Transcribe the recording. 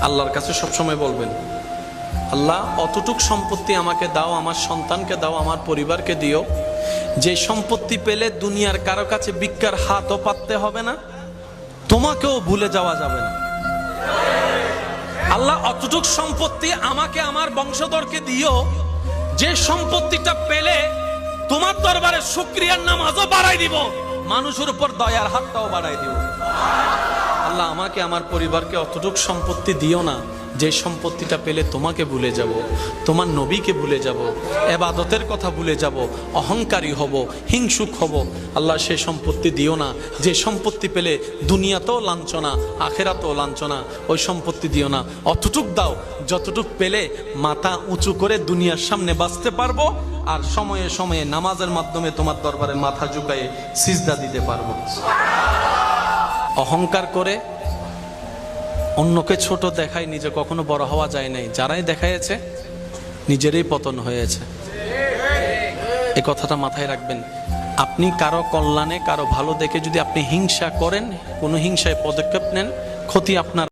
আল্লাহর কাছে সবসময় বলবেন, আল্লাহ অতটুক সম্পত্তি আমাকে দাও, আমার সন্তানকে দাও, আমার পরিবারকে দিও, যে সম্পত্তি পেলে দুনিয়ার কারো কাছে ভিক্ষার হাতও পাততে হবে না, তোমাকেও ভুলে যাওয়া যাবে না। আল্লাহ অতটুক সম্পত্তি আমাকে আমার বংশধরকে দিও, যে সম্পত্তিটা পেলে তোমার দরবারে শুকরিয়ার নামাজও বাড়াই দিব, মানুষের উপর দয়ার হাতটাও বাড়াই দিব। আল্লাহ আমাকে আমার পরিবারকে অতটুক সম্পত্তি দিও না, যে সম্পত্তিটা পেলে তোমাকে ভুলে যাব, তোমার নবীকে ভুলে যাব, ইবাদতের কথা ভুলে যাব, অহংকারী হব, হিংসুক হব। আল্লাহ সেই সম্পত্তি দিও না, যে সম্পত্তি পেলে দুনিয়াতেও লাঞ্ছনা, আখেরাতেও লাঞ্ছনা। ওই সম্পত্তি দিও না, অতটুক দাও যতটুক পেলে মাথা উঁচু করে দুনিয়ার সামনে বাঁচতে পারবো, আর সময়ে সময়ে নামাজের মাধ্যমে তোমার দরবারে মাথা ঝুঁকায়ে সিজদা দিতে পারবো। অহংকার করে অন্যকে ছোট দেখায় নিজে কখনো বড় হওয়া যায় নাই। যারাই দেখাইছে নিজেরই পতন হয়েছে। এই কথাটা মাথায় রাখবেন। আপনি কারো কল্যাণে, কারো ভালো দেখে যদি আপনি হিংসা করেন, কোনো হিংসায় পদক্ষেপ নেন, ক্ষতি আপনার।